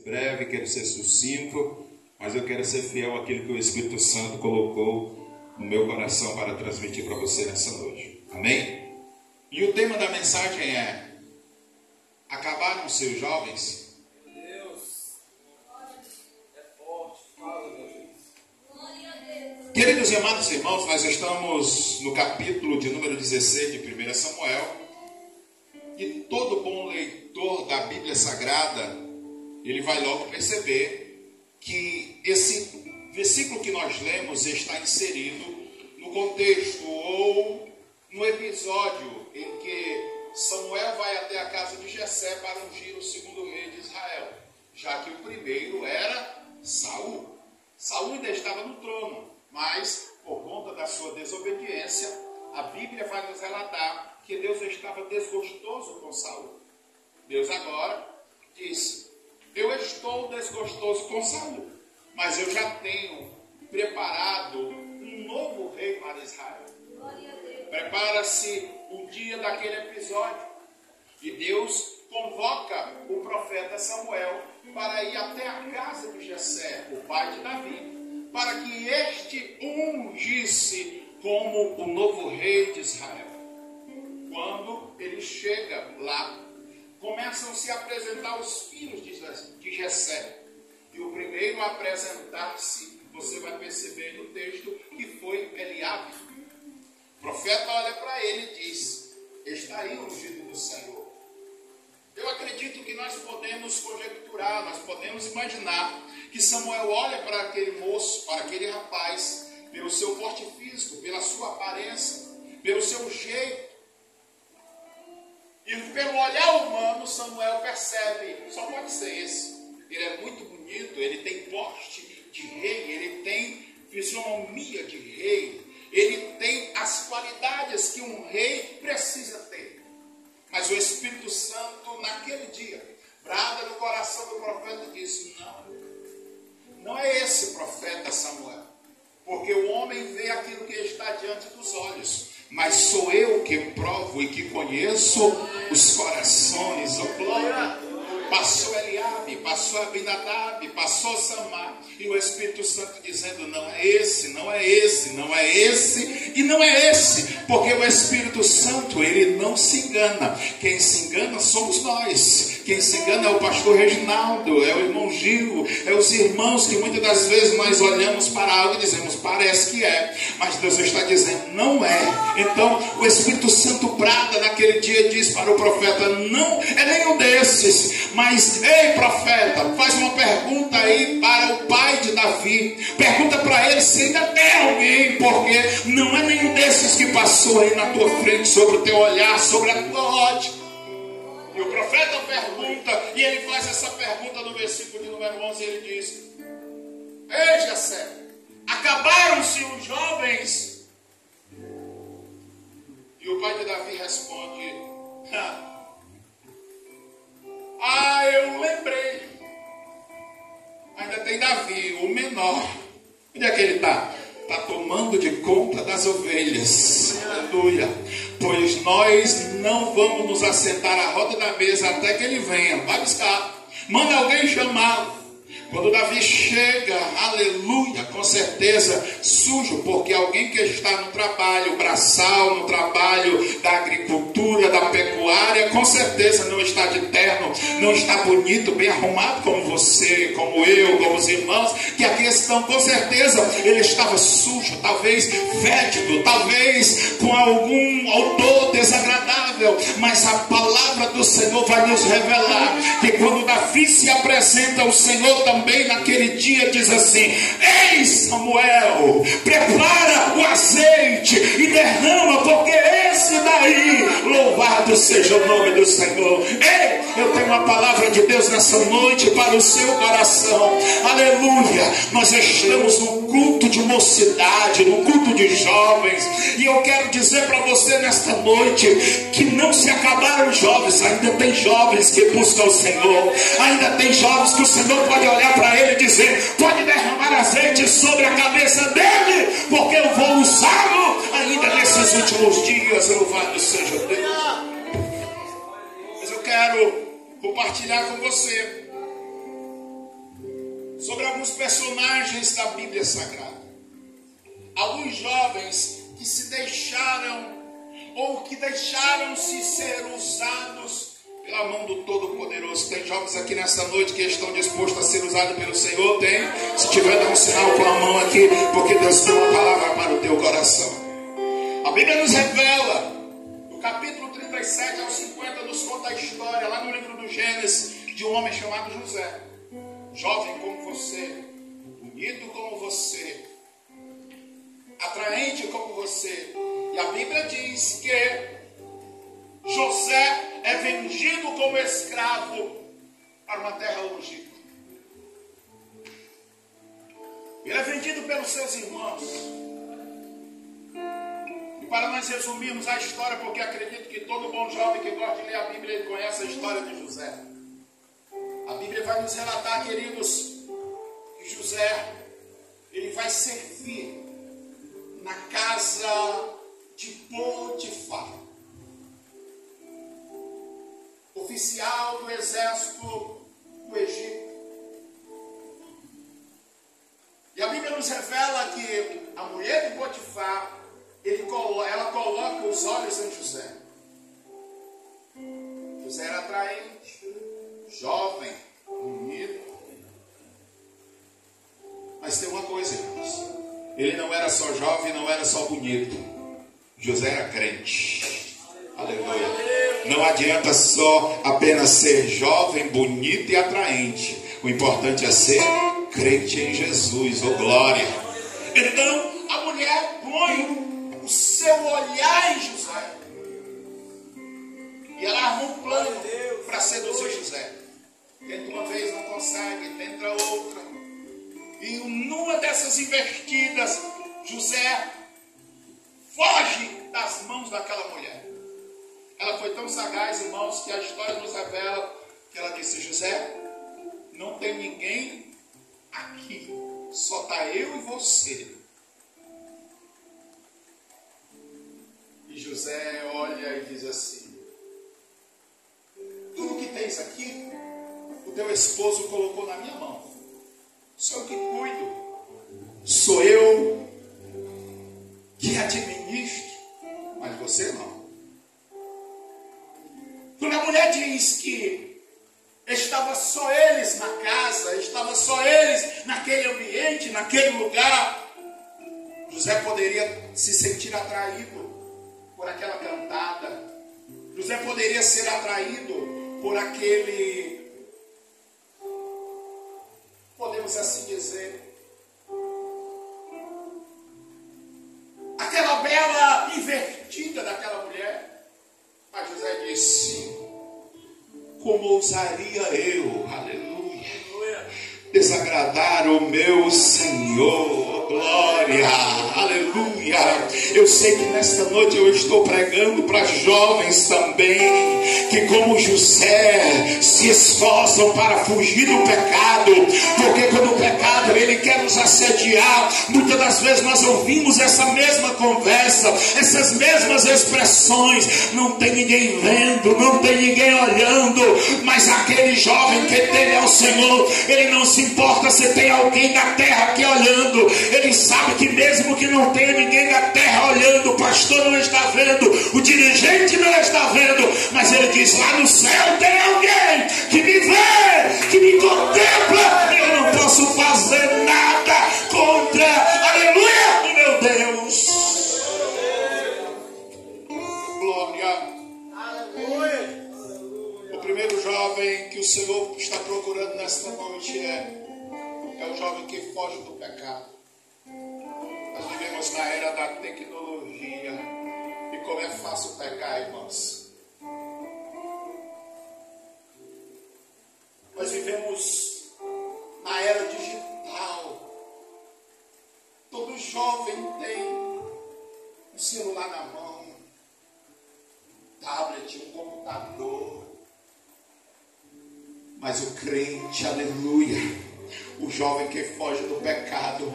breve, quero ser sucinto, mas eu quero ser fiel àquilo que o Espírito Santo colocou no meu coração para transmitir para você nessa noite. Amém? E o tema da mensagem é: acabaram-se os jovens? Queridos e amados irmãos, nós estamos no capítulo de número 16 de 1 Samuel. E todo bom leitor da Bíblia Sagrada, ele vai logo perceber que esse versículo que nós lemos está inserido no contexto ou no episódio em que Samuel vai até a casa de Jessé para ungir o segundo rei de Israel, já que o primeiro era Saul. Saul ainda estava no trono, mas por conta da sua desobediência, a Bíblia vai nos relatar que Deus estava desgostoso com Saul. Deus agora disse: eu estou desgostoso com Saul, mas eu já tenho preparado um novo rei para Israel. Prepara-se o dia daquele episódio, e Deus convoca o profeta Samuel para ir até a casa de Jessé, o pai de Davi, para que este ungisse como o novo rei de Israel. Quando ele chega lá, começam a se apresentar os filhos de Jessé. E o primeiro a apresentar-se, você vai perceber no texto, que foi Eliabe. O profeta olha para ele e diz: está aí o ungido do Senhor. Eu acredito que nós podemos conjecturar, nós podemos imaginar que Samuel olha para aquele moço, para aquele rapaz, pelo seu porte físico, pela sua aparência, pelo seu jeito. E pelo olhar humano, Samuel percebe: só pode ser esse. Ele é muito bonito, ele tem porte de rei, ele tem fisionomia de rei, ele tem as qualidades que um rei precisa ter. Mas o Espírito Santo, naquele dia, brada no coração do profeta e disse: não é esse profeta Samuel, porque o homem vê aquilo que está diante dos olhos, mas sou eu que provo e que conheço os corações. Oh, glória! Passou Eliabe, passou Abinadab, passou Samar, e o Espírito Santo dizendo: não é esse, não é esse, não é esse e não é esse, porque o Espírito Santo, ele não se engana. Quem se engana somos nós. Quem se engana é o pastor Reginaldo, é o irmão Gil, é os irmãos que muitas das vezes nós olhamos para algo e dizemos: parece que é, mas Deus está dizendo: não é. Então o Espírito Santo brada naquele dia e diz para o profeta: não é nenhum desses. Mas, ei profeta, faz uma pergunta aí para o pai de Davi, pergunta para ele se ainda tem alguém, porque não é nenhum desses que passou aí na tua frente, sobre o teu olhar, sobre a tua ótica. E o profeta pergunta, e ele faz essa pergunta no versículo de número 11, ele diz: ei Jessé, acabaram-se os jovens? E o pai de Davi responde: eu lembrei, ainda tem Davi, o menor. Onde é que ele está? Está tomando de conta das ovelhas. Aleluia. Pois nós não vamos nos assentar à roda da mesa até que ele venha. Vai buscar, manda alguém chamá-lo. Quando Davi chega, aleluia, com certeza sujo, porque alguém que está no trabalho braçal, no trabalho da agricultura, da pecuária, com certeza não está de terno, não está bonito, bem arrumado como você, como eu, como os irmãos que aqui estão. Com certeza ele estava sujo, talvez fétido, talvez com algum odor desagradável, mas a palavra do Senhor vai nos revelar que quando Davi se apresenta, o Senhor também naquele dia diz assim: ei Samuel, prepara o azeite e derrama, porque esse daí, louvado seja o nome do Senhor. Ei, eu tenho uma palavra de Deus nessa noite para o seu coração. Aleluia. Nós estamos num culto de mocidade, num culto de jovens, e eu quero dizer para você nesta noite que não se acabaram os jovens. Ainda tem jovens que buscam o Senhor, ainda tem jovens que o Senhor pode olhar para ele e dizer: pode derramar azeite sobre a cabeça dele, porque eu vou usá-lo ainda nesses últimos dias. Louvado seja Deus. Mas eu quero compartilhar com você alguns personagens da Bíblia Sagrada. Alguns jovens que se deixaram, ou que deixaram-se ser usados pela mão do Todo-Poderoso. Tem jovens aqui nesta noite que estão dispostos a ser usados pelo Senhor? Tem? Se tiver, dá um sinal com a mão aqui, porque Deus tem uma palavra para o teu coração. A Bíblia nos revela, no capítulo 37 ao 50, nos conta a história, lá no livro do Gênesis, de um homem chamado José. Jovem como você, bonito como você, atraente como você. E a Bíblia diz que José é vendido como escravo para uma terra longínqua. Ele é vendido pelos seus irmãos. E para nós resumirmos a história, porque acredito que todo bom jovem que gosta de ler a Bíblia, ele conhece a história de José. A Bíblia vai nos relatar, queridos, que José, ele vai servir na casa de Potifar, oficial do exército do Egito. E a Bíblia nos revela que a mulher de Potifar, ela coloca os olhos em José. José era atraente, jovem, bonito. Mas tem uma coisa, irmãos. Ele não era só jovem, não era só bonito. José era crente. Aleluia. Não adianta só apenas ser jovem, bonito e atraente. O importante é ser crente em Jesus. Oh, glória. Então, a mulher põe o seu olhar em José. E ela arma um plano para seduzir José. Tenta uma vez, não consegue, tenta outra. E numa dessas investidas, José foge das mãos daquela mulher. Ela foi tão sagaz, irmãos, que a história nos revela que ela disse: José, não tem ninguém aqui, só está eu e você. E José olha e diz assim: tudo que tens aqui, o teu esposo colocou na minha mão. Sou eu que cuido, sou eu que administro, mas você não. Quando a mulher diz que estava só eles na casa, estava só eles naquele ambiente, naquele lugar, José poderia se sentir atraído por aquela cantada. José poderia ser atraído por aquele, podemos assim dizer, aquela bela invertida daquela mulher. Mas José disse: como ousaria eu, aleluia, desagradar o meu Senhor? Glória, aleluia. Eu sei que nesta noite eu estou pregando para jovens também, que como José se esforçam para fugir do pecado, porque quando o pecado ele quer nos assediar, muitas das vezes nós ouvimos essa mesma conversa, essas mesmas expressões: não tem ninguém vendo, não tem ninguém olhando. Mas aquele jovem que teme ao Senhor, ele não se importa se tem alguém na terra aqui olhando. Ele sabe que mesmo que não tenha ninguém na terra olhando, o pastor não está vendo, o dirigente não está vendo, mas ele diz: lá no céu tem alguém que me vê, que me contempla. Eu não posso fazer nada contra, aleluia, meu Deus. Glória. Aleluia. O primeiro jovem que o Senhor está procurando nesta noite é o jovem que foge do pecado. Nós vivemos na era da tecnologia. E como é fácil pecar, irmãos. Nós vivemos na era digital. Todo jovem tem um celular na mão, um tablet, um computador. Mas o crente, aleluia, o jovem que foge do pecado,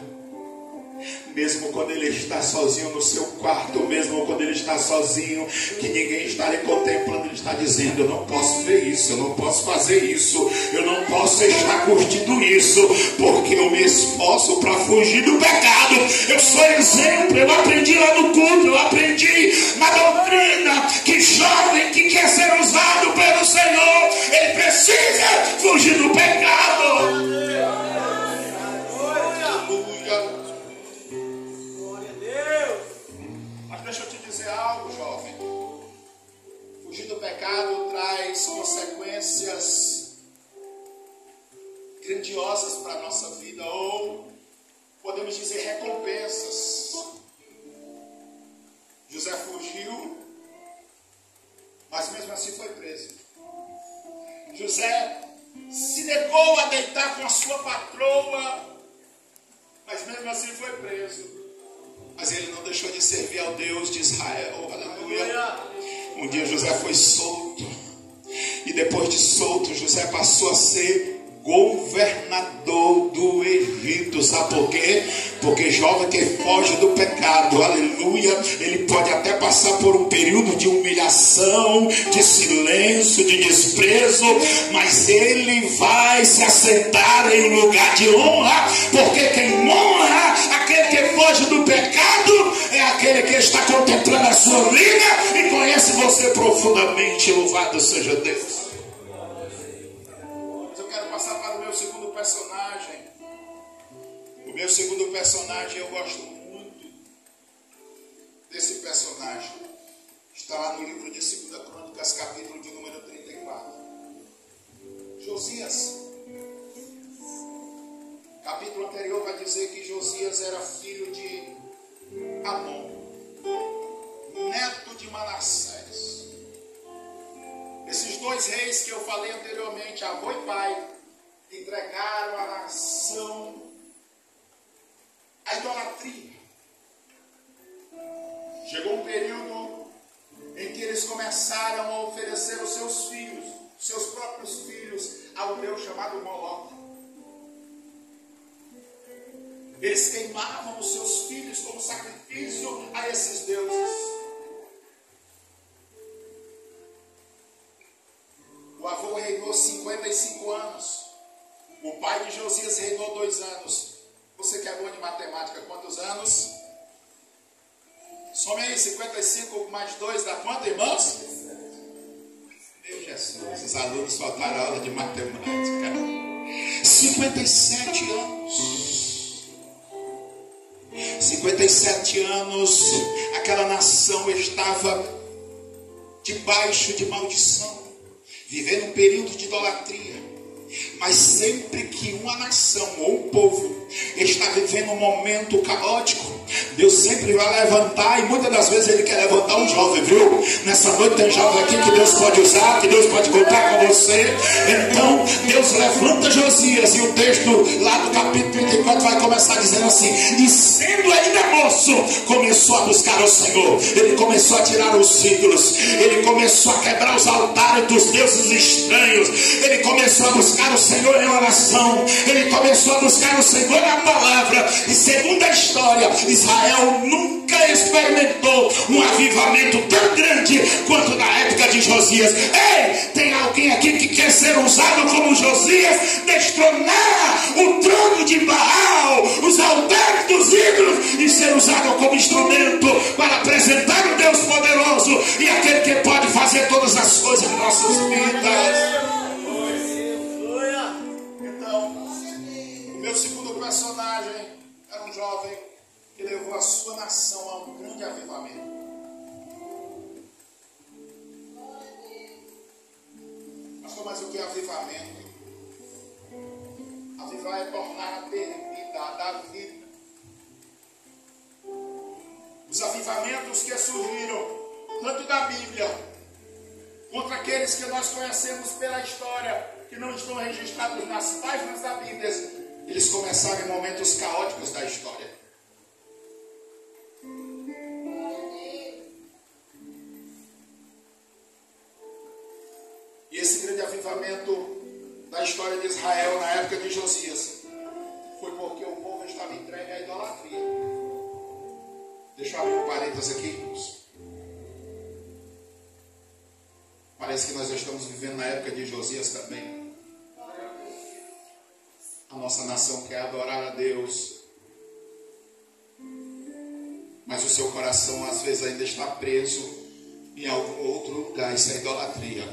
Mesmo quando ele está sozinho no seu quarto, mesmo quando ele está sozinho, que ninguém está ali contemplando, ele está dizendo: eu não posso ver isso, eu não posso fazer isso, eu não posso estar curtindo isso, porque eu me esforço para fugir do pecado. Eu sou exemplo, eu aprendi lá no culto, eu aprendi na doutrina que jovem que quer ser usado pelo Senhor, ele precisa fugir do pecado. Deixa eu te dizer algo, jovem. Fugir do pecado traz consequências grandiosas para a nossa vida, ou podemos dizer recompensas. José fugiu, mas mesmo assim foi preso. José se negou a deitar com a sua patroa, mas mesmo assim foi preso. Mas ele não deixou de servir ao Deus de Israel. Aleluia. Um dia José foi solto. E depois de solto, José passou a ser governador do Egito. Sabe por quê? Porque jovem que foge do pecado, aleluia, ele pode até passar por um período de humilhação, de silêncio, de desprezo, mas ele vai se assentar em lugar de honra, porque quem honra aquele que foge do pecado é aquele que está contemplando a sua vida e conhece você profundamente. Louvado seja Deus. Mas eu quero passar para o meu segundo personagem. O meu segundo personagem, eu gosto muito desse personagem. Está lá no livro de 2 Crônicas, capítulo de número 34. Josias. Capítulo anterior vai dizer que Josias era filho de Amon, neto de Manassés. Esses dois reis que eu falei anteriormente, avô e pai, entregaram a nação à idolatria. Chegou um período em que eles começaram a oferecer os seus filhos, seus próprios filhos, ao Deus chamado Moloque. Eles queimavam os seus filhos como sacrifício a esses deuses. O avô reinou 55 anos. O pai de Josias reinou 2 anos. Você que é bom de matemática, quantos anos? Some aí, 55 mais 2 dá quanto, irmãos? Meu Jesus, os alunos faltaram aula de matemática. 57 anos. 57 anos, aquela nação estava debaixo de maldição, vivendo um período de idolatria. Mas sempre que uma nação ou um povo está vivendo um momento caótico, Deus sempre vai levantar, e muitas das vezes Ele quer levantar um jovem, viu? Nessa noite tem jovem aqui que Deus pode usar, que Deus pode contar com você. Então Deus levanta Josias, e o texto lá do capítulo 34 vai começar dizendo assim: e sendo ainda moço, começou a buscar o Senhor. Ele começou a tirar os ídolos, ele começou a quebrar os altares dos deuses estranhos, ele começou a buscar o Senhor em oração, ele começou a buscar o Senhor na palavra. E segundo a história, Israel nunca experimentou um avivamento tão grande quanto na época de Josias. Ei, tem alguém aqui que quer ser usado como Josias, destronar o trono de Baal, os altares dos ídolos, e ser usado como instrumento para apresentar o Deus poderoso e aquele que pode fazer todas as coisas em nossas vidas. Meu segundo personagem era um jovem que levou a sua nação a um grande avivamento. Mas o que é avivamento? Avivar é tornar a ter vida, a dar vida. Os avivamentos que surgiram, tanto da Bíblia, contra aqueles que nós conhecemos pela história, que não estão registrados nas páginas da Bíblia, eles começaram em momentos caóticos da história. E esse grande avivamento da história de Israel na época de Josias foi porque o povo estava entregue à idolatria. Deixa eu abrir um parênteses aqui, irmãos. Parece que nós já estamos vivendo na época de Josias também. A nossa nação quer adorar a Deus, mas o seu coração às vezes ainda está preso em algum outro lugar. Isso é idolatria.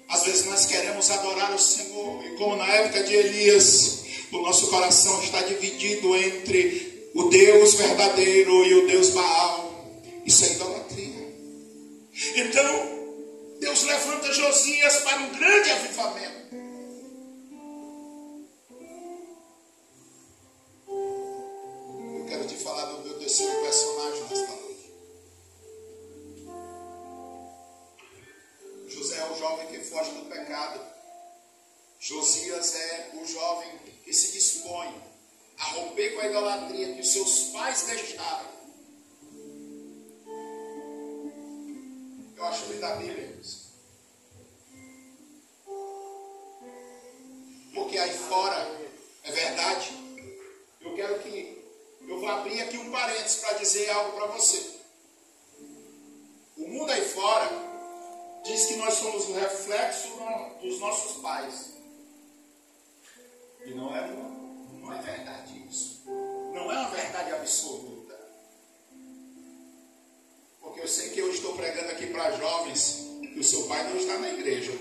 Às vezes nós queremos adorar o Senhor, e como na época de Elias, o nosso coração está dividido entre o Deus verdadeiro e o Deus Baal. Isso é idolatria. Então, Deus levanta Josias para um grande avivamento. Eu quero te falar do meu terceiro personagem nesta noite. José é o jovem que foge do pecado. Josias é o jovem que se dispõe a romper com a idolatria que os seus pais deixaram. Eu acho que da Bíblia, irmãos. Porque aí fora é verdade. Eu vou abrir aqui um parênteses para dizer algo para você. O mundo aí fora diz que nós somos o reflexo dos nossos pais. E não é verdade isso. Não é uma verdade absoluta. Porque eu sei que eu estou pregando aqui para jovens que o seu pai não está na igreja.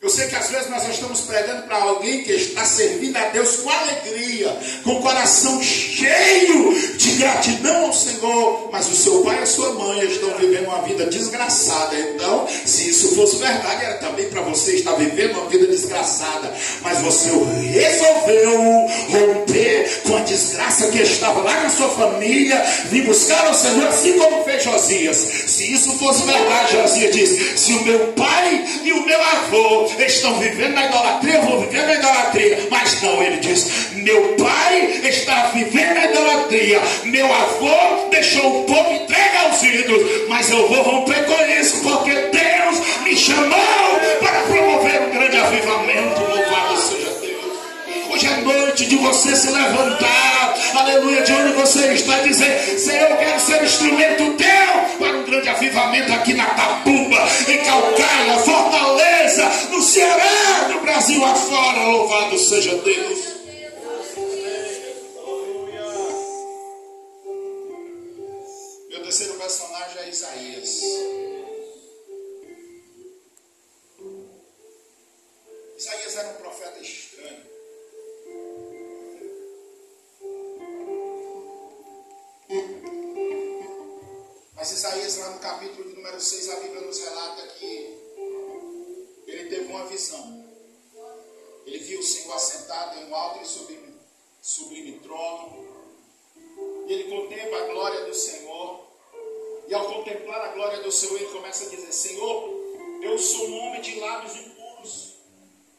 Eu sei que às vezes nós estamos pregando para alguém que está servindo a Deus com alegria, com o coração cheio de gratidão ao Senhor, mas o seu pai e a sua mãe estão vivendo uma vida desgraçada. Então, se isso fosse verdade, era também para você estar vivendo uma vida desgraçada, mas você resolveu romper com a desgraça que estava lá na sua família, vir buscar ao Senhor, assim como fez Josias. Se isso fosse verdade, Josias diz: se o meu pai e o meu avô estão vivendo na idolatria, eu vou viver na idolatria. Mas não, ele diz: meu pai está vivendo na idolatria, meu avô deixou o povo entregue aos ídolos, mas eu vou romper com isso, porque Deus me chamou para promover um grande avivamento. Louvado seja Deus. Hoje é noite de você se levantar, aleluia, de onde você está, dizer: Senhor, eu quero ser instrumento teu para um grande avivamento aqui na Tapuba, em Calcaia, Fortaleza, no Ceará, no Brasil afora. Louvado seja Deus. Meu terceiro personagem é Isaías. Isaías era um profeta estranho. Mas Isaías, lá no capítulo de número 6, a Bíblia nos relata que ele teve uma visão. Ele viu o Senhor assentado em um alto e sublime trono. E ele contempla a glória do Senhor. E ao contemplar a glória do Senhor, ele começa a dizer: Senhor, eu sou um homem de lábios impuros,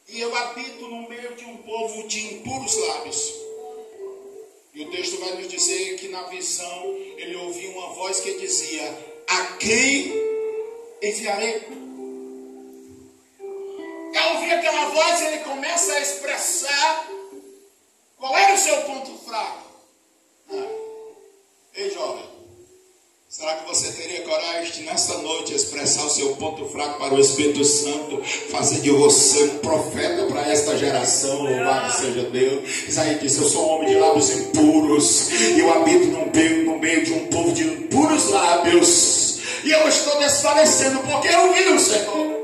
e eu habito no meio de um povo de impuros lábios. E o texto vai nos dizer que na visão ele ouviu uma voz que dizia: a quem enviarei? Ao ouvir aquela voz, ele começa a expressar qual era o seu ponto fraco. Ei, jovem, será que você teria coragem de nesta noite expressar o seu ponto fraco para o Espírito Santo, fazer de você um profeta para esta geração? Louvado seja Deus. Isaías disse: eu sou um homem de lábios impuros, e eu habito no meio de um povo de impuros lábios, e eu estou desfalecendo porque eu vi o Senhor.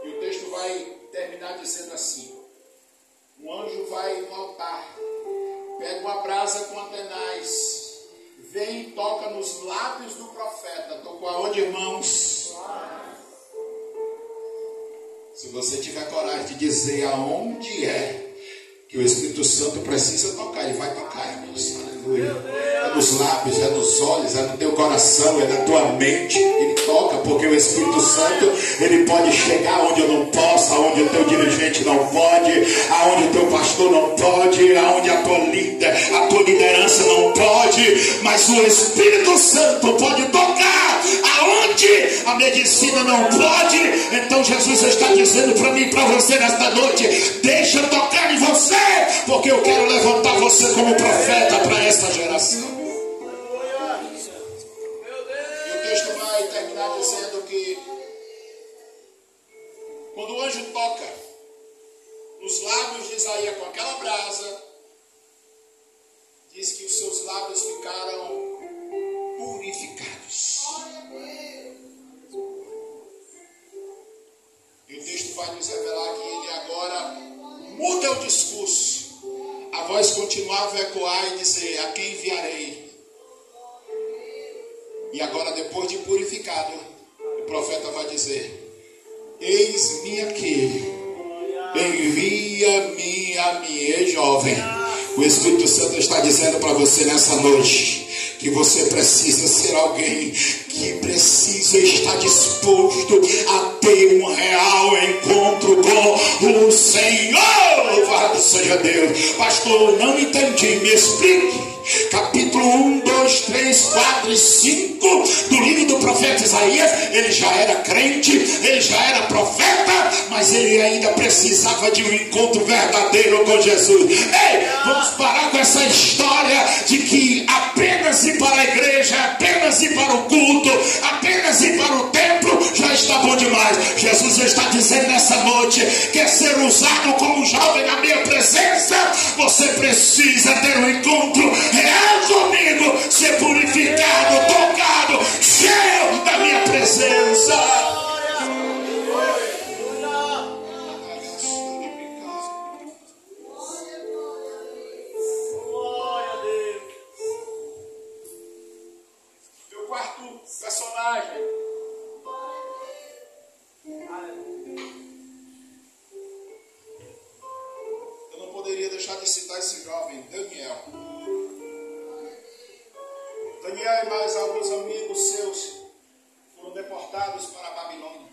E o texto vai terminar dizendo assim: um anjo vai no altar, pega uma brasa com tenaz, vem e toca nos lábios do profeta. Tocou aonde, irmãos? Se você tiver coragem de dizer aonde é que o Espírito Santo precisa tocar, ele vai tocar, irmãos. Aleluia. É nos lábios, é nos olhos, é no teu coração, é na tua mente. Ele toca, porque o Espírito Santo, ele pode chegar onde eu não posso, aonde o teu dirigente não pode, aonde o teu pastor não pode, aonde a tua liderança não pode, mas o Espírito Santo pode tocar aonde a medicina não pode. Então Jesus está dizendo para mim e para você nesta noite: deixa eu tocar em você, porque eu quero levantar você como profeta para essa geração. E o texto vai terminar dizendo que quando o anjo toca nos lábios de Isaías com aquela brasa, diz que os seus lábios ficaram purificados. E o texto vai nos revelar que ele agora muda o discurso. A voz continuava a ecoar e dizer: a quem enviarei? E agora, depois de purificado, o profeta vai dizer: eis-me aqui, envia-me a mim, jovem. O Espírito Santo está dizendo para você nessa noite que você precisa ser alguém que precisa estar disposto a ter um real encontro com o Senhor. Louvado seja Deus. Pastor, não entendi, me explique. Capítulo 1, 2, 3, 4 e 5 do livro do profeta Isaías. Ele já era crente, ele já era profeta, mas ele ainda precisava de um encontro verdadeiro com Jesus. Ei, vamos parar com essa história de que apenas ir para a igreja, apenas ir para o culto, apenas ir para o templo já está bom demais. Jesus está dizendo nessa noite: quer ser usado como jovem na minha presença? Você precisa ter um encontro real comigo, ser purificado, tocado, cheio da minha presença. Meu quarto personagem, eu não poderia deixar de citar esse jovem, Daniel. Daniel e mais alguns amigos seus foram deportados para a Babilônia.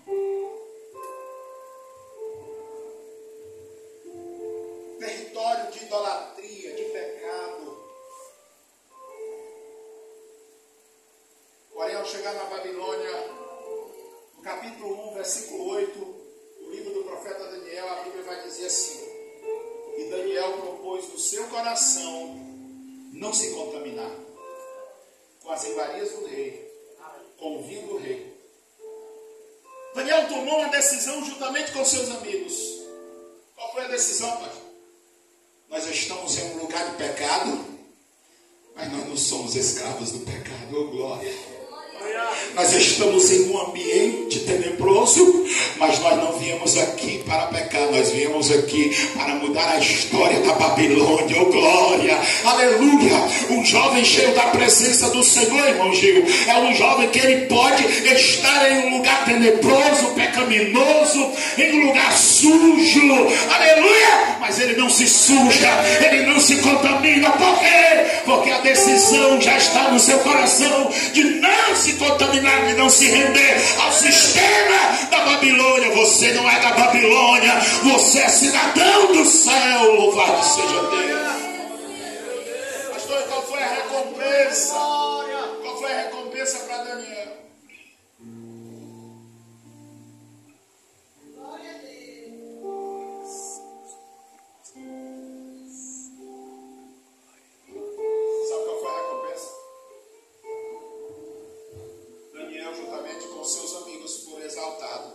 Território de idolatria, de pecado. Porém, ao chegar na Babilônia, no capítulo 1, versículo 8, do livro do profeta Daniel, a Bíblia vai dizer assim: e Daniel propôs no seu coração não se contaminar com as iguarias do rei, com o vinho do rei. Daniel tomou uma decisão juntamente com seus amigos. Qual foi a decisão, pai? Nós estamos em um lugar de pecado, mas nós não somos escravos do pecado. Oh, glória! Nós estamos em um ambiente tenebroso, mas nós não viemos aqui para pecar, nós viemos aqui para mudar a história da Babilônia. Oh, glória, aleluia! Um jovem cheio da presença do Senhor, irmão Gil, é um jovem que ele pode estar em um lugar tenebroso, pecaminoso, em um lugar sujo, aleluia, mas ele não se suja, ele não se contamina. Por quê? Porque a decisão já está no seu coração de não se contaminar, de não se render ao sistema da Babilônia. Você não é da Babilônia, você é cidadão do céu. Louvado seja Deus. Pastor, qual foi a recompensa? Qual foi a recompensa para Daniel? Sabe qual foi a recompensa? Daniel, juntamente com seus amigos, foi exaltado.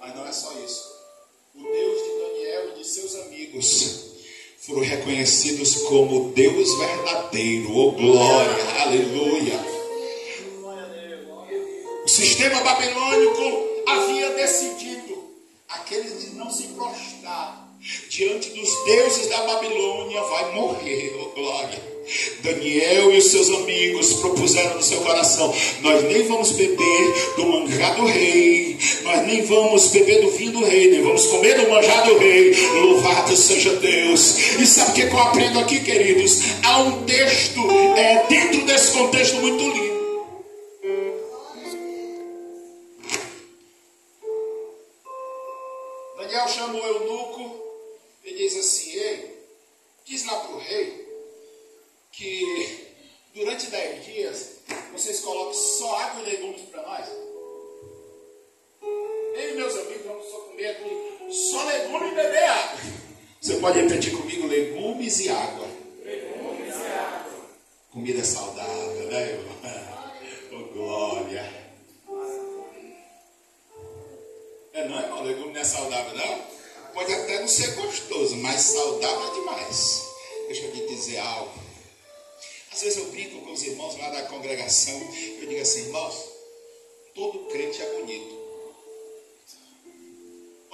Mas não é só isso. O Deus de Daniel e de seus amigos foram reconhecidos como Deus verdadeiro. Oh, glória, aleluia. O sistema babilônico havia decidido aqueles de não se prostrar diante dos deuses da Babilônia vai morrer. Oh, glória. Daniel e os seus amigos propuseram no seu coração: nós nem vamos beber do manjar do rei, nós nem vamos beber do vinho do rei, nem vamos comer do manjar do rei. Louvado seja Deus. E sabe o que eu aprendo aqui, queridos? Há um texto dentro desse contexto muito lindo. Daniel chama o eunuco e diz assim: ei, diz lá para o rei que durante 10 dias vocês coloquem só água e legumes para nós. Ei, meu meus amigos, vamos só comer aqui só legume e beber água. Você pode repetir comigo: legumes e água. Legumes e água. Comida saudável, né, irmão? Oh, glória. Não, irmão, legume não é saudável, não? Pode até não ser gostoso, mas saudável é demais. Deixa eu te dizer algo. Às vezes eu brinco com os irmãos lá da congregação. Eu digo assim: irmãos, todo crente é bonito.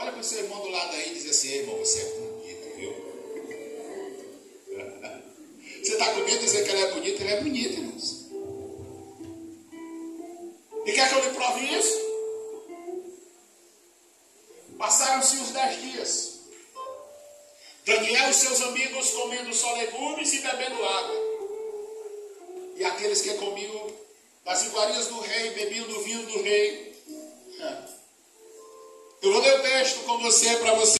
Olha para o seu irmão do lado aí e diz assim: irmão, você é bonito, viu? Você está com medo de dizer que ele é bonito, irmãos. E quer que eu lhe prove isso? Passaram-se os 10 dias. Daniel e seus amigos comendo só legumes e bebendo água. E aqueles que comiam das iguarias do rei, bebiam do vinho do rei. Eu vou ler o texto com você para você